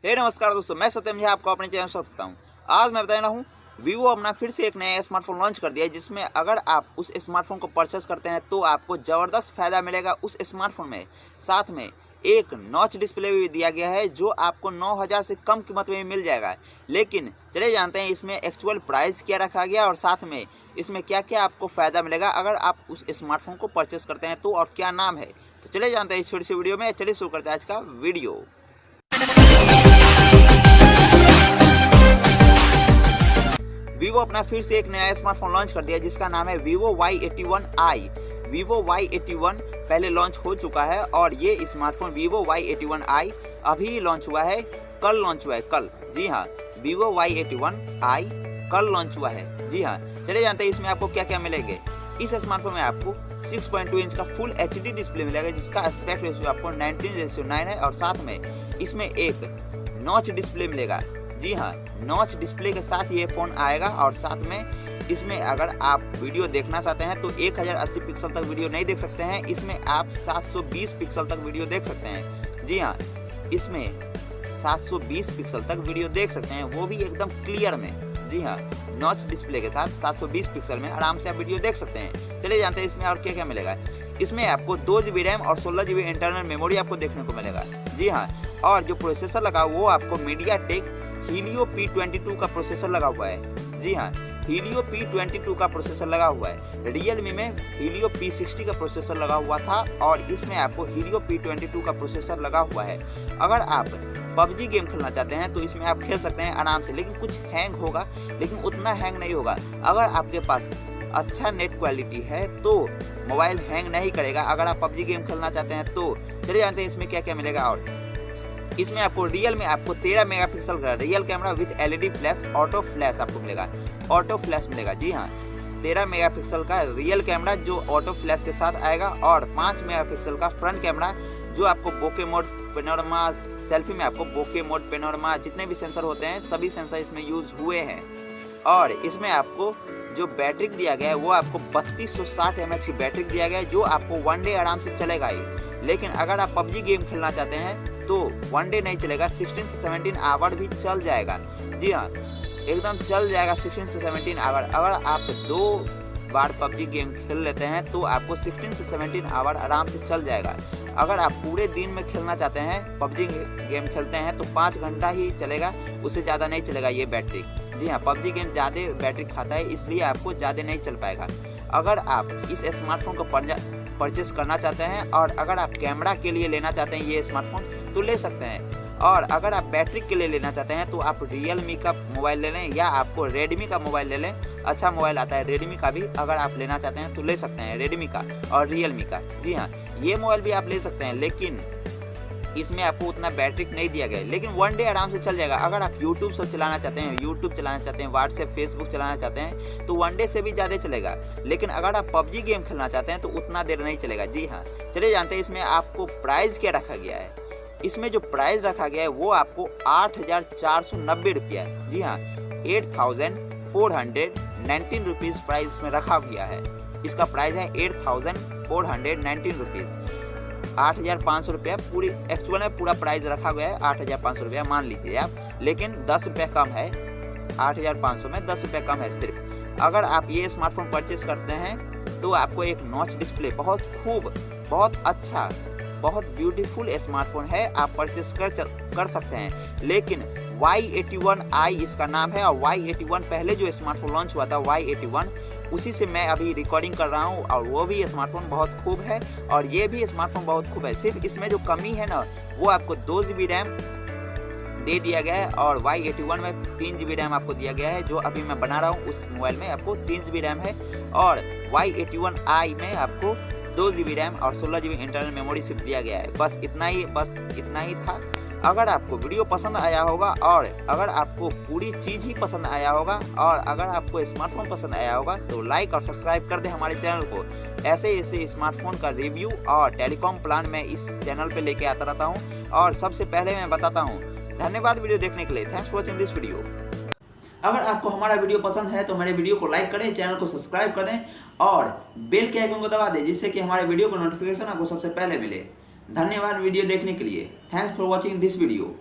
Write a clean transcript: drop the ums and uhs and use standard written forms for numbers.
नमस्कार दोस्तों, मैं सत्यम झा आपको अपने चैनल में स्वागत करता हूँ। आज मैं बताने हूँ vivo अपना फिर से एक नया स्मार्टफोन लॉन्च कर दिया है, जिसमें अगर आप उस स्मार्टफोन को परचेस करते हैं तो आपको ज़बरदस्त फ़ायदा मिलेगा उस स्मार्टफोन में। साथ में एक नॉच डिस्प्ले भी दिया गया है जो आपको 9000 से कम कीमत में मिल जाएगा। लेकिन चले जानते हैं इसमें एक्चुअल प्राइस क्या रखा गया और साथ में इसमें क्या क्या आपको फ़ायदा मिलेगा अगर आप उस स्मार्टफोन को परचेस करते हैं तो, और क्या नाम है। तो चले जानते हैं इस छोटी सी वीडियो में। चलिए शुरू करते हैं आज का वीडियो। vivo अपना फिर से एक नया स्मार्टफोन लॉन्च कर दिया जिसका नाम है vivo y81i। vivo y81 पहले लॉन्च हो चुका है और ये स्मार्टफोन vivo y81i अभी लॉन्च हुआ है, कल लॉन्च हुआ है, कल। जी हाँ, vivo y81i कल लॉन्च हुआ है। जी हाँ, चले जानते हैं इसमें आपको क्या क्या मिलेंगे। इस स्मार्टफोन में आपको 6.2 इंच का फुल HD डिस्प्ले मिलेगा जिसका एस्पेक्ट रेशियो आपको 19:9 है और साथ में इसमें एक नॉच डिस्प्ले मिलेगा। जी हाँ, नॉच डिस्प्ले के साथ ये फ़ोन आएगा और साथ में इसमें अगर आप वीडियो देखना चाहते हैं तो 1080 पिक्सल तक वीडियो नहीं देख सकते हैं, इसमें आप 720 पिक्सल तक वीडियो देख सकते हैं। जी हाँ, इसमें 720 पिक्सल तक वीडियो देख सकते हैं, वो भी एकदम क्लियर में। जी हाँ, नॉच डिस्प्ले के साथ 720 पिक्सल में आराम से आप वीडियो देख सकते हैं। चलिए जानते हैं इसमें और क्या क्या मिलेगा। इसमें आपको 2 GB रैम और 16 GB इंटरनल मेमोरी आपको देखने को मिलेगा। जी हाँ, और जो प्रोसेसर लगा वो आपको मीडियाटेक हीलियो P22 का प्रोसेसर लगा हुआ है। जी हाँ, हीलियो P22 का प्रोसेसर लगा हुआ है। रियलमी में हीलियो P60 का प्रोसेसर लगा हुआ था और इसमें आपको हीलियो P22 का प्रोसेसर लगा हुआ है। अगर आप PUBG गेम खेलना चाहते हैं तो इसमें आप खेल सकते हैं आराम से, लेकिन कुछ हैंग होगा, लेकिन उतना हैंग नहीं होगा। अगर आपके पास अच्छा नेट क्वालिटी है तो मोबाइल हैंग नहीं करेगा अगर आप PUBG गेम खेलना चाहते हैं तो। चलिए जानते हैं इसमें क्या क्या मिलेगा। और इसमें आपको रियल में आपको 13 मेगापिक्सल का real camera with LED flash auto flash आपको मिलेगा, ऑटो फ्लैश मिलेगा। जी हाँ, 13 मेगापिक्सल का रियल कैमरा जो ऑटो फ्लैश के साथ आएगा और 5 मेगापिक्सल का फ्रंट कैमरा जो आपको बोके मोड, पेनोरमा, सेल्फी में आपको बोके मोड, पेनोरमा जितने भी सेंसर होते हैं सभी सेंसर इसमें यूज हुए हैं। और इसमें आपको जो बैटरी दिया गया है वो आपको 3260 mAh की बैटरी दिया गया है जो आपको 1 डे आराम से चलेगा ही। लेकिन अगर आप PUBG गेम खेलना चाहते हैं तो 1 डे नहीं चलेगा, 16 से 17 आवर भी चल जाएगा। जी हाँ, एकदम चल जाएगा 16 से 17 आवर। अगर आप 2 बार PUBG गेम खेल लेते हैं तो आपको 16 से 17 आवर आराम से चल जाएगा। अगर आप पूरे दिन में खेलना चाहते हैं, PUBG गेम खेलते हैं तो 5 घंटा ही चलेगा, उससे ज़्यादा नहीं चलेगा ये बैटरी। जी हाँ, PUBG गेम ज़्यादा बैटरी खाता है इसलिए आपको ज़्यादा नहीं चल पाएगा। अगर आप इस स्मार्टफोन को परचेस करना चाहते हैं और अगर आप कैमरा के लिए लेना चाहते हैं ये स्मार्टफोन तो ले सकते हैं, और अगर आप बैटरी के लिए लेना चाहते हैं तो आप रियलमी का मोबाइल ले लें या आपको रेडमी का मोबाइल ले लें। अच्छा मोबाइल आता है रेडमी का भी, अगर आप लेना चाहते हैं तो ले सकते हैं रेडमी का और रियलमी का। जी हाँ, ये मोबाइल भी आप ले सकते हैं, लेकिन इसमें आपको उतना बैटरी नहीं दिया गया है, लेकिन 1 डे आराम से चल जाएगा। अगर आप यूट्यूब सब चलाना चाहते हैं, व्हाट्सएप, फेसबुक चलाना चाहते हैं तो 1 डे से भी ज़्यादा चलेगा। लेकिन अगर आप PUBG गेम खेलना चाहते हैं तो उतना देर नहीं चलेगा। जी हाँ, चलिए जानते हैं इसमें आपको प्राइस क्या रखा गया है। इसमें जो प्राइस रखा गया है वो आपको 8490 रुपया है। जी हाँ, 8419 रुपीज़ प्राइस में रखा गया है। इसका प्राइस है 8419 रुपीज़, 8500 रुपया पूरी एक्चुअल में पूरा प्राइस रखा गया है। 8500 रुपया मान लीजिए आप, लेकिन 10 रुपया कम है। 8500 में 10 रुपया कम है सिर्फ। अगर आप ये स्मार्टफोन परचेस करते हैं तो आपको एक नॉच डिस्प्ले, बहुत खूब, बहुत अच्छा, बहुत ब्यूटीफुल स्मार्टफोन है, आप परचेस कर सकते हैं। लेकिन y81i इसका नाम है और y81 पहले जो स्मार्टफोन लॉन्च हुआ था y81 उसी से मैं अभी रिकॉर्डिंग कर रहा हूँ और वो भी स्मार्टफोन बहुत खूब है और ये भी स्मार्टफोन बहुत खूब है। सिर्फ इसमें जो कमी है ना वो आपको 2 GB रैम दे दिया गया है और y81 में 3 GB रैम आपको दिया गया है। जो अभी मैं बना रहा हूँ उस मोबाइल में आपको 3 GB रैम है और y81i में आपको 2 GB रैम और 16 GB इंटरनल मेमोरी सिर्फ दिया गया है। बस इतना ही था। अगर आपको वीडियो पसंद आया होगा और अगर आपको पूरी चीज़ ही पसंद आया होगा और अगर आपको स्मार्टफोन पसंद आया होगा तो लाइक और सब्सक्राइब कर दें हमारे चैनल को। ऐसे स्मार्टफोन का रिव्यू और टेलीकॉम प्लान मैं इस चैनल पे लेके आता रहता हूँ और सबसे पहले मैं बताता हूँ। धन्यवाद वीडियो देखने के लिए। Thanks for watching this video. अगर आपको हमारा वीडियो पसंद है तो हमारे वीडियो को लाइक करें, चैनल को सब्सक्राइब कर दें और बेल के आइकन को दबा दें जिससे कि हमारे वीडियो को नोटिफिकेशन आपको सबसे पहले मिले। धन्यवाद वीडियो देखने के लिए। Thanks for watching this video.